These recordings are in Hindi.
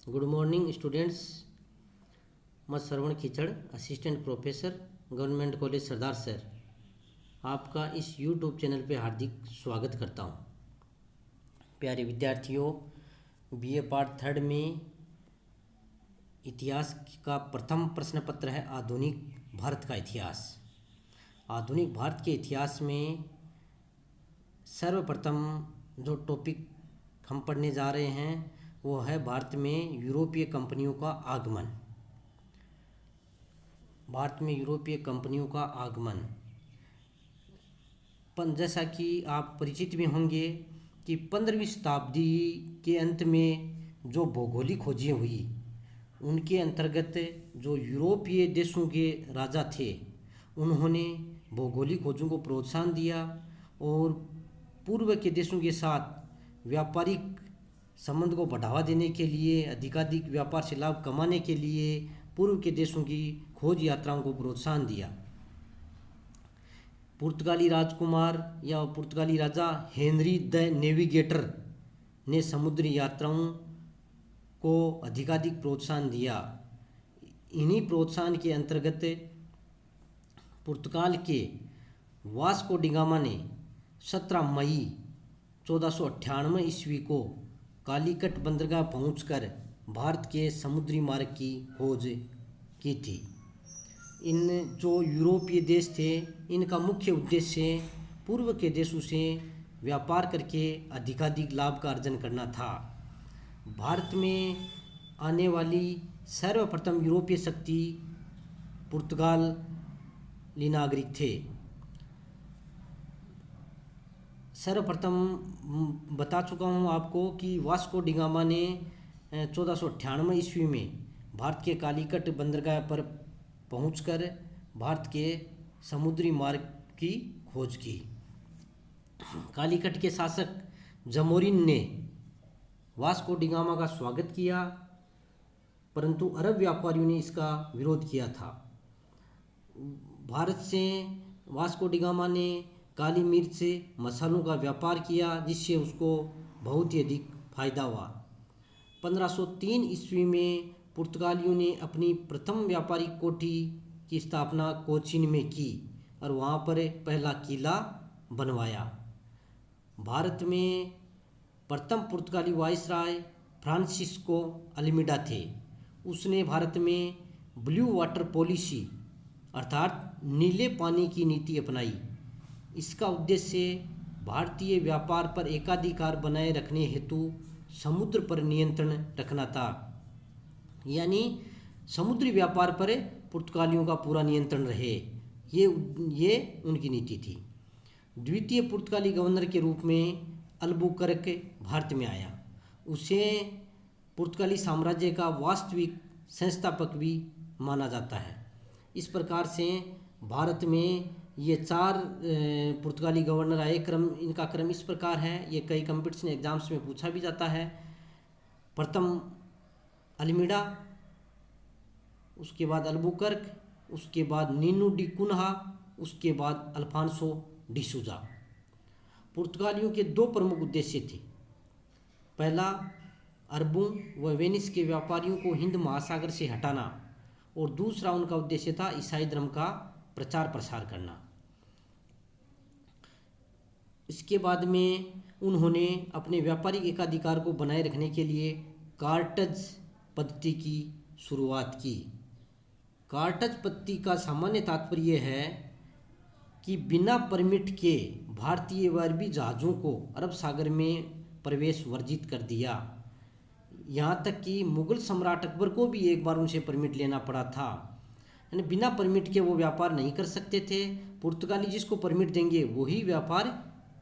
Good morning students. मैं Shravan Khichad, assistant professor, government college Sardar सर, आपका इस यूट्यूब चैनल पे हार्दिक स्वागत करता हूँ। प्यारे विद्यार्थियों, बीए पार्ट थर्ड में इतिहास का प्रथम प्रश्न पत्र है आधुनिक भारत का इतिहास। आधुनिक भारत के इतिहास में सर्वप्रथम जो टॉपिक हम पढ़ने जा रहे हैं वो है भारत में यूरोपीय कंपनियों का आगमन। भारत में यूरोपीय कंपनियों का आगमन जैसा कि आप परिचित भी होंगे कि 15वीं शताब्दी के अंत में जो भौगोलिक खोजें हुई उनके अंतर्गत जो यूरोपीय देशों के राजा थे उन्होंने भौगोलिक खोजों को प्रोत्साहन दिया और पूर्व के देशों के साथ व्यापारिक संबंध को बढ़ावा देने के लिए, अधिकाधिक व्यापार से लाभ कमाने के लिए पूर्व के देशों की खोज यात्राओं को प्रोत्साहन दिया। पुर्तगाली राजकुमार या पुर्तगाली राजा हेनरी द नेविगेटर ने समुद्री यात्राओं को अधिकाधिक प्रोत्साहन दिया। इन्हीं प्रोत्साहन के अंतर्गत पुर्तगाल के वास्को डी गामा ने 17 मई 1498 ईस्वी को कालीकट बंदरगाह पहुंचकर भारत के समुद्री मार्ग की खोज की थी। इन जो यूरोपीय देश थे इनका मुख्य उद्देश्य पूर्व के देशों से व्यापार करके अधिकाधिक लाभ का अर्जन करना था। भारत में आने वाली सर्वप्रथम यूरोपीय शक्ति पुर्तगाली नागरिक थे। सर्वप्रथम बता चुका हूँ आपको कि वास्को डी गामा ने 1498 ईस्वी में भारत के कालीकट बंदरगाह पर पहुंचकर भारत के समुद्री मार्ग की खोज की। कालीकट के शासक जमोरिन ने वास्को डी गामा का स्वागत किया, परंतु अरब व्यापारियों ने इसका विरोध किया था। भारत से वास्को डी गामा ने काली मिर्च से मसालों का व्यापार किया, जिससे उसको बहुत ही अधिक फायदा हुआ। 1503 ईस्वी में पुर्तगालियों ने अपनी प्रथम व्यापारिक कोठी की स्थापना कोचीन में की और वहाँ पर पहला किला बनवाया। भारत में प्रथम पुर्तगाली वायसराय फ्रांसिस्को अल्मीडा थे। उसने भारत में ब्लू वाटर पॉलिसी अर्थात नीले पानी की नीति अपनाई। इसका उद्देश्य भारतीय व्यापार पर एकाधिकार बनाए रखने हेतु समुद्र पर नियंत्रण रखना था, यानी समुद्री व्यापार पर पुर्तगालियों का पूरा नियंत्रण रहे, ये उनकी नीति थी। द्वितीय पुर्तगाली गवर्नर के रूप में अल्बुकर्क भारत में आया। उसे पुर्तगाली साम्राज्य का वास्तविक संस्थापक भी माना जाता है। इस प्रकार से भारत में ये 4 पुर्तगाली गवर्नर आए। इनका क्रम इस प्रकार है, ये कई कंपटीशन एग्जाम्स में पूछा भी जाता है। प्रथम अल्मीडा, उसके बाद अल्बुकर्क, उसके बाद नीनू डी कुन्हा, उसके बाद अल्फांसो डी सूजा। पुर्तगालियों के 2 प्रमुख उद्देश्य थे। पहला, अरबों व वेनिस के व्यापारियों को हिंद महासागर से हटाना, और दूसरा उनका उद्देश्य था ईसाई धर्म का प्रचार प्रसार करना। इसके बाद में उन्होंने अपने व्यापारिक एकाधिकार को बनाए रखने के लिए कार्टज पद्धति की शुरुआत की। कार्टज पद्धति का सामान्य तात्पर्य है कि बिना परमिट के भारतीय व अरबी जहाज़ों को अरब सागर में प्रवेश वर्जित कर दिया। यहाँ तक कि मुगल सम्राट अकबर को भी एक बार उनसे परमिट लेना पड़ा था, यानी बिना परमिट के वो व्यापार नहीं कर सकते थे। पुर्तगाली जिसको परमिट देंगे वही व्यापार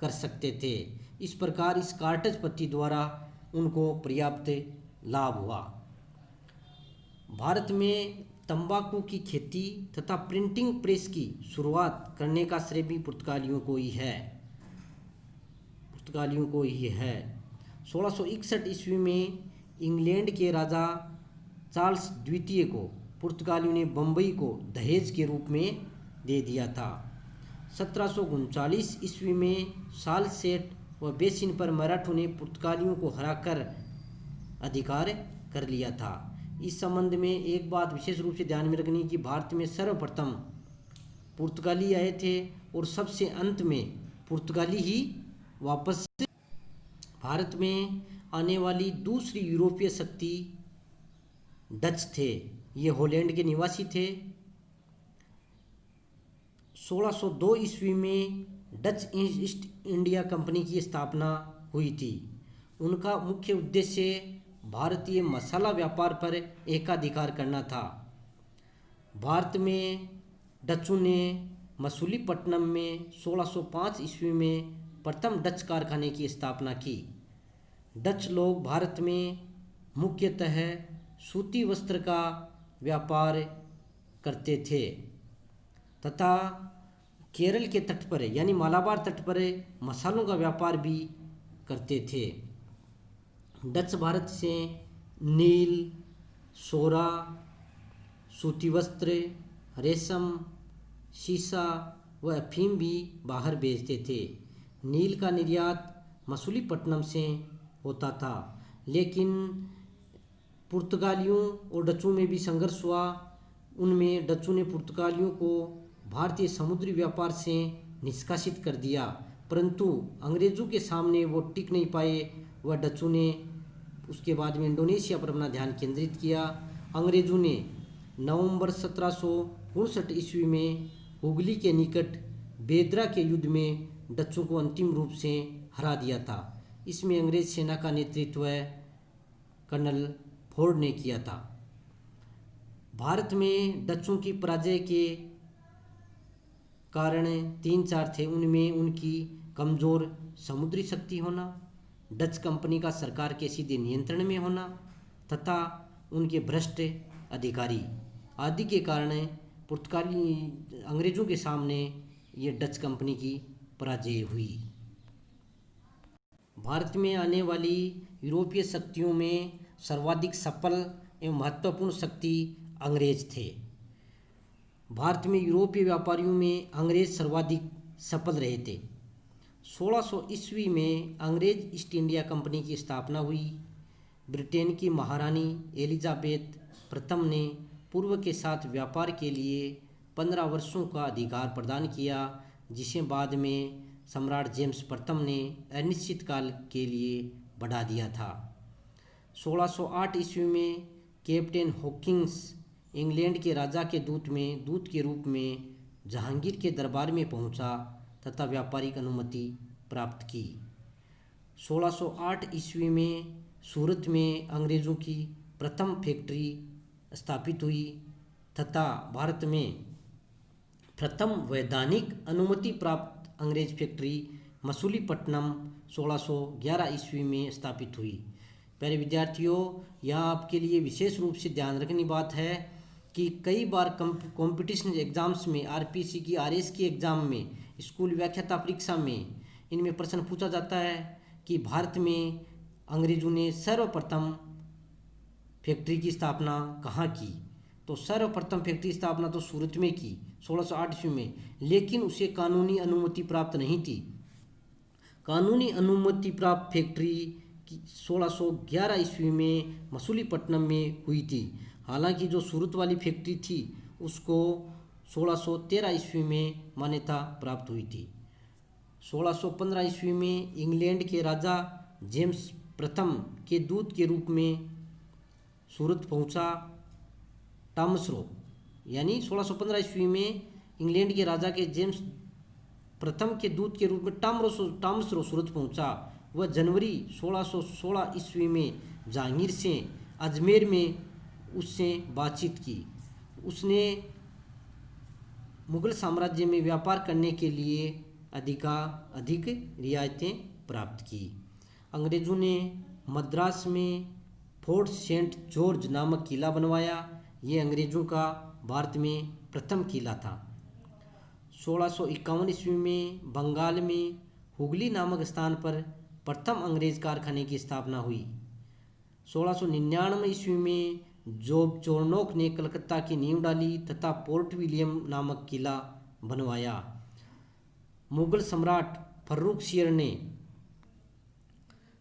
कर सकते थे। इस प्रकार इस कार्टज पद्धति द्वारा उनको पर्याप्त लाभ हुआ। भारत में तंबाकू की खेती तथा प्रिंटिंग प्रेस की शुरुआत करने का श्रेय भी पुर्तगालियों को ही है। 1661 ईस्वी में इंग्लैंड के राजा चार्ल्स द्वितीय को पुर्तगालियों ने बम्बई को दहेज के रूप में दे दिया था। 1739 ईस्वी में सालसेट व बेसिन पर मराठों ने पुर्तगालियों को हराकर अधिकार कर लिया था। इस संबंध में एक बात विशेष रूप से ध्यान में रखनी कि भारत में सर्वप्रथम पुर्तगाली आए थे और सबसे अंत में पुर्तगाली ही वापस भारत में आने वाली दूसरी यूरोपीय शक्ति डच थे। ये हॉलैंड के निवासी थे। 1602 ईस्वी में डच ईस्ट इंडिया कंपनी की स्थापना हुई थी। उनका मुख्य उद्देश्य भारतीय मसाला व्यापार पर एकाधिकार करना था। भारत में डचों ने मसूलीपट्टनम में 1605 ईस्वी में प्रथम डच कारखाने की स्थापना की। डच लोग भारत में मुख्यतः सूती वस्त्र का व्यापार करते थे तथा केरल के तट पर यानी मालाबार तट पर मसालों का व्यापार भी करते थे। डच भारत से नील, सोरा, सूती वस्त्र, रेशम, सीसा व अफीम भी बाहर भेजते थे। नील का निर्यात मसूलीपट्टनम से होता था, लेकिन पुर्तगालियों और डचों में भी संघर्ष हुआ। उनमें डचों ने पुर्तगालियों को भारतीय समुद्री व्यापार से निष्कासित कर दिया, परंतु अंग्रेज़ों के सामने वो टिक नहीं पाए। वह डचों ने उसके बाद में इंडोनेशिया पर अपना ध्यान केंद्रित किया। अंग्रेज़ों ने नवंबर 1759 ईस्वी में हुगली के निकट बेदरा के युद्ध में डचों को अंतिम रूप से हरा दिया था। इसमें अंग्रेज सेना का नेतृत्व कर्नल फोर्ड ने किया था। भारत में डचों की पराजय के कारण 3-4 थे। उनमें उनकी कमज़ोर समुद्री शक्ति होना, डच कंपनी का सरकार के सीधे नियंत्रण में होना तथा उनके भ्रष्ट अधिकारी आदि के कारण पुर्तगाली अंग्रेज़ों के सामने ये डच कंपनी की पराजय हुई। भारत में आने वाली यूरोपीय शक्तियों में सर्वाधिक सफल एवं महत्वपूर्ण शक्ति अंग्रेज थे। भारत में यूरोपीय व्यापारियों में अंग्रेज सर्वाधिक सफल रहे थे। 1600 ईस्वी में अंग्रेज ईस्ट इंडिया कंपनी की स्थापना हुई। ब्रिटेन की महारानी एलिजाबेथ प्रथम ने पूर्व के साथ व्यापार के लिए 15 वर्षों का अधिकार प्रदान किया, जिसे बाद में सम्राट जेम्स प्रथम ने अनिश्चित काल के लिए बढ़ा दिया था। 1608 ईस्वी में कैप्टन हॉकिंस इंग्लैंड के राजा के दूत के रूप में जहांगीर के दरबार में पहुंचा तथा व्यापारिक अनुमति प्राप्त की। 1608 ईस्वी में सूरत में अंग्रेज़ों की प्रथम फैक्ट्री स्थापित हुई तथा भारत में प्रथम वैधानिक अनुमति प्राप्त अंग्रेज फैक्ट्री मसूलीपट्टनम 1611 ईस्वी में स्थापित हुई। प्यारे विद्यार्थियों, यहाँ आपके लिए विशेष रूप से ध्यान रखनी बात है कि कई बार कंपटीशन एग्जाम्स में आरपीसी की आरएस की एग्ज़ाम में स्कूल व्याख्याता परीक्षा में इनमें प्रश्न पूछा जाता है कि भारत में अंग्रेज़ों ने सर्वप्रथम फैक्ट्री की स्थापना कहाँ की। तो सर्वप्रथम फैक्ट्री स्थापना तो सूरत में की 1608 ईस्वी में, लेकिन उसे कानूनी अनुमति प्राप्त नहीं थी। कानूनी अनुमति प्राप्त फैक्ट्री 1611 ईस्वी में मसूलीपट्टनम में हुई थी। हालांकि जो सूरत वाली फैक्ट्री थी उसको 1613 ईस्वी में मान्यता प्राप्त हुई थी। 1615 ईस्वी में इंग्लैंड के राजा जेम्स प्रथम के दूत के रूप में सूरत पहुंचा टॉमस यानी 1615 ईस्वी में इंग्लैंड के राजा के जेम्स प्रथम के दूत के रूप में टॉमस सूरत पहुंचा। वह जनवरी 1616 ईस्वी में जहांगीर से अजमेर में उससे बातचीत की। उसने मुगल साम्राज्य में व्यापार करने के लिए अधिक रियायतें प्राप्त की। अंग्रेज़ों ने मद्रास में फोर्ट सेंट जॉर्ज नामक किला बनवाया। ये अंग्रेज़ों का भारत में प्रथम किला था। 1651 ईस्वी में बंगाल में हुगली नामक स्थान पर प्रथम अंग्रेज कारखाने की स्थापना हुई। 1699 ईस्वी में जॉब चोरनोक ने कलकत्ता की नींव डाली तथा पोर्ट विलियम नामक किला बनवाया। मुगल सम्राट फर्रुख शेर ने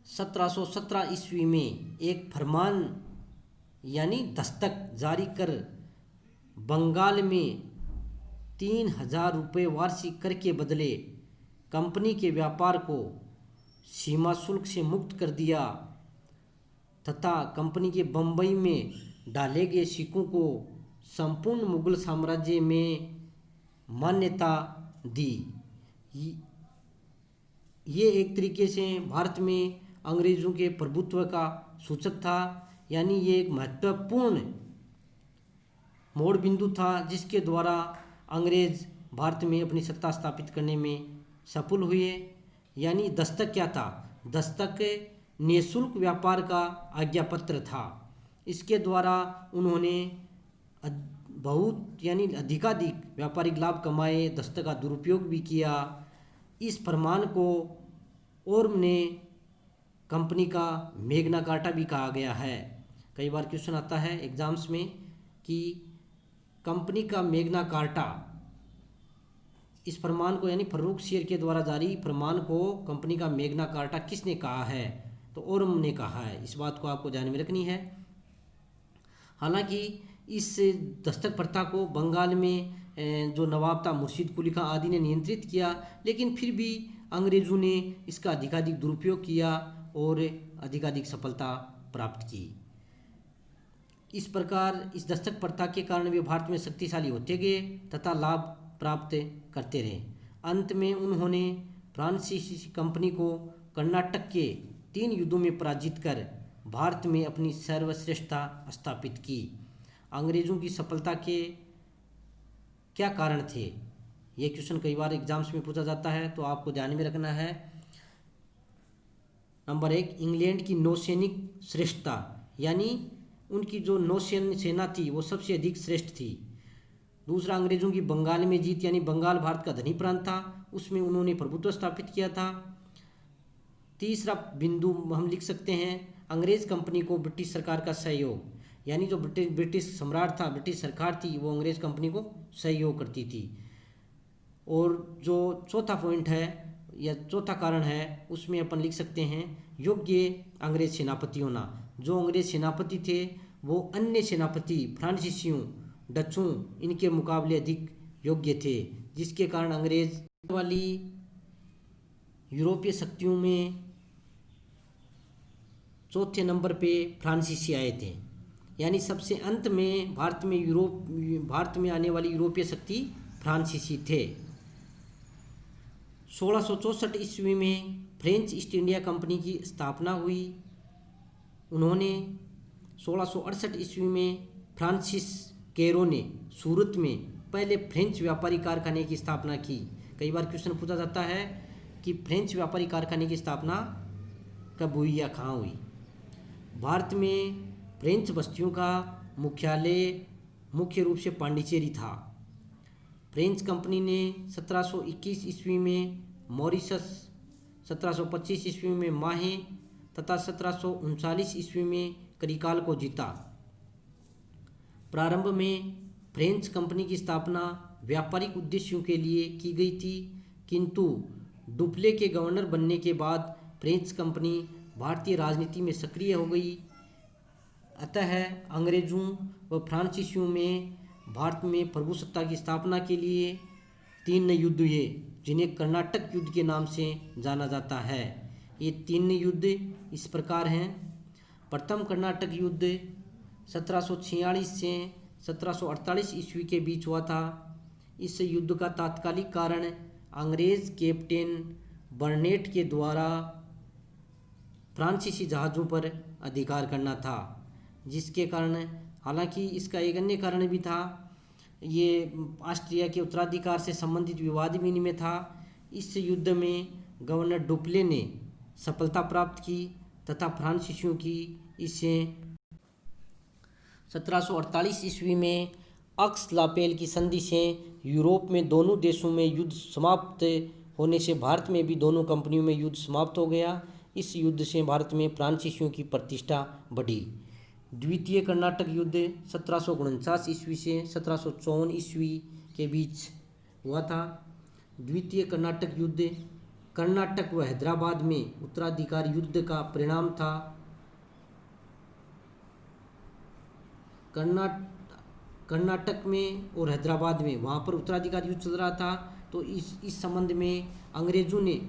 1717 ईस्वी में एक फरमान यानी दस्तक जारी कर बंगाल में 3,000 रुपये वार्षिक कर के बदले कंपनी के व्यापार को सीमा शुल्क से मुक्त कर दिया तथा कंपनी के बम्बई में डाले गए सिक्कों को संपूर्ण मुगल साम्राज्य में मान्यता दी। ये एक तरीके से भारत में अंग्रेज़ों के प्रभुत्व का सूचक था, यानी ये एक महत्वपूर्ण मोड़ बिंदु था जिसके द्वारा अंग्रेज़ भारत में अपनी सत्ता स्थापित करने में सफल हुए। यानी दस्तक क्या था? दस्तक निःशुल्क व्यापार का आज्ञापत्र था। इसके द्वारा उन्होंने बहुत यानी अधिकाधिक व्यापारिक लाभ कमाए, दस्तक का दुरुपयोग भी किया। इस फरमान को और ने कंपनी का मेग्ना कार्टा भी कहा गया है। कई बार क्वेश्चन आता है एग्जाम्स में कि कंपनी का मेग्ना कार्टा, इस फरमान को यानी फर्रुख शेर के द्वारा जारी फरमान को कंपनी का मेग्ना कार्टा किसने कहा है? तो ओरम ने कहा है। इस बात को आपको ध्यान में रखनी है। हालांकि इस दस्तक प्रथा को बंगाल में जो नवाब था मुर्शिद कुली खां आदि ने नियंत्रित किया, लेकिन फिर भी अंग्रेज़ों ने इसका अधिकाधिक दुरुपयोग किया और अधिकाधिक सफलता प्राप्त की। इस प्रकार इस दस्तक प्रथा के कारण वे भारत में शक्तिशाली होते गए तथा लाभ प्राप्त करते रहे। अंत में उन्होंने फ्रांसीसी कंपनी को कर्नाटक के 3 युद्धों में पराजित कर भारत में अपनी सर्वश्रेष्ठता स्थापित की। अंग्रेज़ों की सफलता के क्या कारण थे? ये क्वेश्चन कई बार एग्जाम्स में पूछा जाता है, तो आपको ध्यान में रखना है। नंबर 1, इंग्लैंड की नौसैनिक श्रेष्ठता, यानी उनकी जो नौसैन्य सेना थी वो सबसे अधिक श्रेष्ठ थी। दूसरा, अंग्रेज़ों की बंगाल में जीत, यानी बंगाल भारत का धनी प्रांत था, उसमें उन्होंने प्रभुत्व स्थापित किया था। तीसरा बिंदु हम लिख सकते हैं अंग्रेज़ कंपनी को ब्रिटिश सरकार का सहयोग, यानी जो ब्रिटिश सम्राट था, ब्रिटिश सरकार थी, वो अंग्रेज़ कंपनी को सहयोग करती थी। और जो चौथा पॉइंट है या चौथा कारण है उसमें अपन लिख सकते हैं योग्य अंग्रेज़ सेनापति होना। जो अंग्रेज़ सेनापति थे वो अन्य सेनापति फ्रांसीसियों, डचों इनके मुकाबले अधिक योग्य थे, जिसके कारण अंग्रेज़ वाली यूरोपीय शक्तियों में चौथे नंबर पे फ्रांसीसी आए थे। यानी सबसे अंत में भारत में आने वाली यूरोपीय शक्ति फ्रांसीसी थे। 1664 ईस्वी में फ्रेंच ईस्ट इंडिया कंपनी की स्थापना हुई। उन्होंने 1668 ईस्वी में फ्रांसिस कैरो ने सूरत में पहले फ्रेंच व्यापारी कारखाने की स्थापना की। कई बार क्वेश्चन पूछा जाता है कि फ्रेंच व्यापारी कारखाने की स्थापना कब हुई या कहाँ हुई? भारत में फ्रेंच बस्तियों का मुख्यालय मुख्य रूप से पांडिचेरी था। फ्रेंच कंपनी ने 1721 ईस्वी में मॉरिशस, 1725 ईस्वी में माहे तथा 1739 ईस्वी में करिकाल को जीता। प्रारंभ में फ्रेंच कंपनी की स्थापना व्यापारिक उद्देश्यों के लिए की गई थी, किंतु डुप्ले के गवर्नर बनने के बाद फ्रेंच कंपनी भारतीय राजनीति में सक्रिय हो गई। अतः अंग्रेज़ों व फ्रांसीसियों में भारत में प्रभुसत्ता की स्थापना के लिए 3 युद्ध हुए, जिन्हें कर्नाटक युद्ध के नाम से जाना जाता है। ये 3 युद्ध इस प्रकार हैं। प्रथम कर्नाटक युद्ध 1746 से 1748 ईस्वी के बीच हुआ था। इस युद्ध का तात्कालिक कारण अंग्रेज़ कैप्टन बर्नेट के द्वारा फ्रांसीसी जहाज़ों पर अधिकार करना था, जिसके कारण, हालांकि इसका एक अन्य कारण भी था, ये ऑस्ट्रिया के उत्तराधिकार से संबंधित विवाद भी इनमें था। इस युद्ध में गवर्नर डुप्ले ने सफलता प्राप्त की तथा फ्रांसीसियों की इसे 1748 ईस्वी में अक्स लापेल की संधि से यूरोप में दोनों देशों में युद्ध समाप्त होने से भारत में भी दोनों कंपनियों में युद्ध समाप्त हो गया। इस युद्ध से भारत में फ्रांसीसियों की प्रतिष्ठा बढ़ी। द्वितीय कर्नाटक युद्ध 1749 ईस्वी से 1754 ईस्वी के बीच हुआ था। द्वितीय कर्नाटक युद्ध कर्नाटक व हैदराबाद में उत्तराधिकार युद्ध का परिणाम था। कर्ना कर्नाटक में और हैदराबाद में वहाँ पर उत्तराधिकारी युद्ध चल रहा था। तो इस संबंध में अंग्रेज़ों ने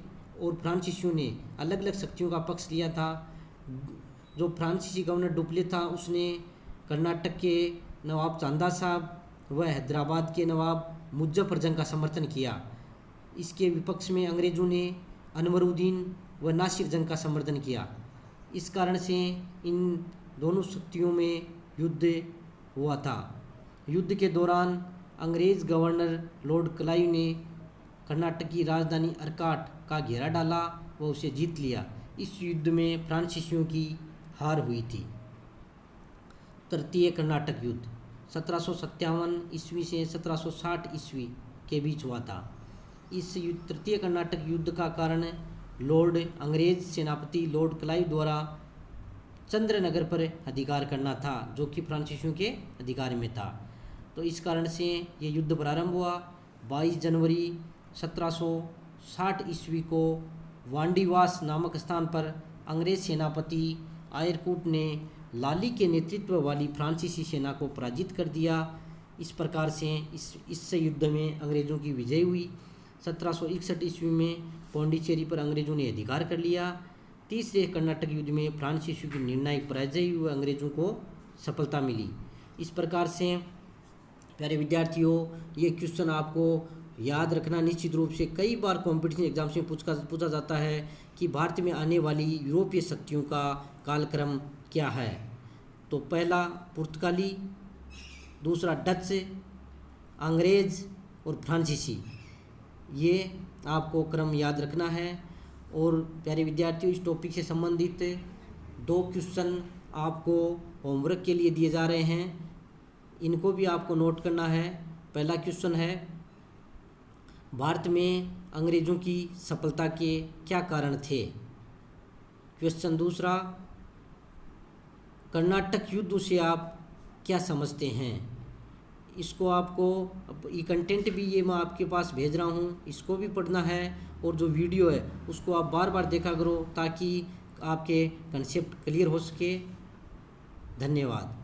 और फ्रांसीसियों ने अलग अलग शक्तियों का पक्ष लिया था। जो फ्रांसीसी गवर्नर डुप्ले था उसने कर्नाटक के नवाब चांदा साहब व हैदराबाद के नवाब मुजफ्फर जंग का समर्थन किया। इसके विपक्ष में अंग्रेज़ों ने अनवरुद्दीन व नासिर जंग का समर्थन किया। इस कारण से इन दोनों शक्तियों में युद्ध हुआ था। युद्ध के दौरान अंग्रेज़ गवर्नर लॉर्ड क्लाइव ने कर्नाटक की राजधानी अर्काट का घेरा डाला व उसे जीत लिया। इस युद्ध में फ्रांसीसियों की हार हुई थी। तृतीय कर्नाटक युद्ध 1757 ईस्वी से 1760 ईस्वी के बीच हुआ था। इस तृतीय कर्नाटक युद्ध का कारण अंग्रेज सेनापति लॉर्ड क्लाइव द्वारा चंद्रनगर पर अधिकार करना था, जो कि फ्रांसीसियों के अधिकार में था। तो इस कारण से ये युद्ध प्रारंभ हुआ। 22 जनवरी 1760 ईस्वी को वांडीवास नामक स्थान पर अंग्रेज सेनापति आयरकूट ने लाली के नेतृत्व वाली फ्रांसीसी सेना को पराजित कर दिया। इस प्रकार से इस युद्ध में अंग्रेज़ों की विजय हुई। 1761 ईस्वी में पौंडीचेरी पर अंग्रेज़ों ने अधिकार कर लिया। तीसरे कर्नाटक युद्ध में फ्रांसीसियों की निर्णायक पराजय हुई, अंग्रेज़ों को सफलता मिली। इस प्रकार से प्यारे विद्यार्थियों, ये क्वेश्चन आपको याद रखना निश्चित रूप से कई बार कॉम्पिटिशन एग्जाम्स में पूछा जाता है कि भारत में आने वाली यूरोपीय शक्तियों का कालक्रम क्या है। तो पहला पुर्तगाली, दूसरा डच, अंग्रेज़ और फ्रांसीसी, ये आपको क्रम याद रखना है। और प्यारे विद्यार्थियों, इस टॉपिक से संबंधित 2 क्वेश्चन आपको होमवर्क के लिए दिए जा रहे हैं, इनको भी आपको नोट करना है। पहला क्वेश्चन है, भारत में अंग्रेज़ों की सफलता के क्या कारण थे। क्वेश्चन दूसरा, कर्नाटक युद्ध से आप क्या समझते हैं। इसको आपको ये कंटेंट भी ये मैं आपके पास भेज रहा हूँ, इसको भी पढ़ना है और जो वीडियो है उसको आप बार बार देखा करो ताकि आपके कंसेप्ट क्लियर हो सके। धन्यवाद।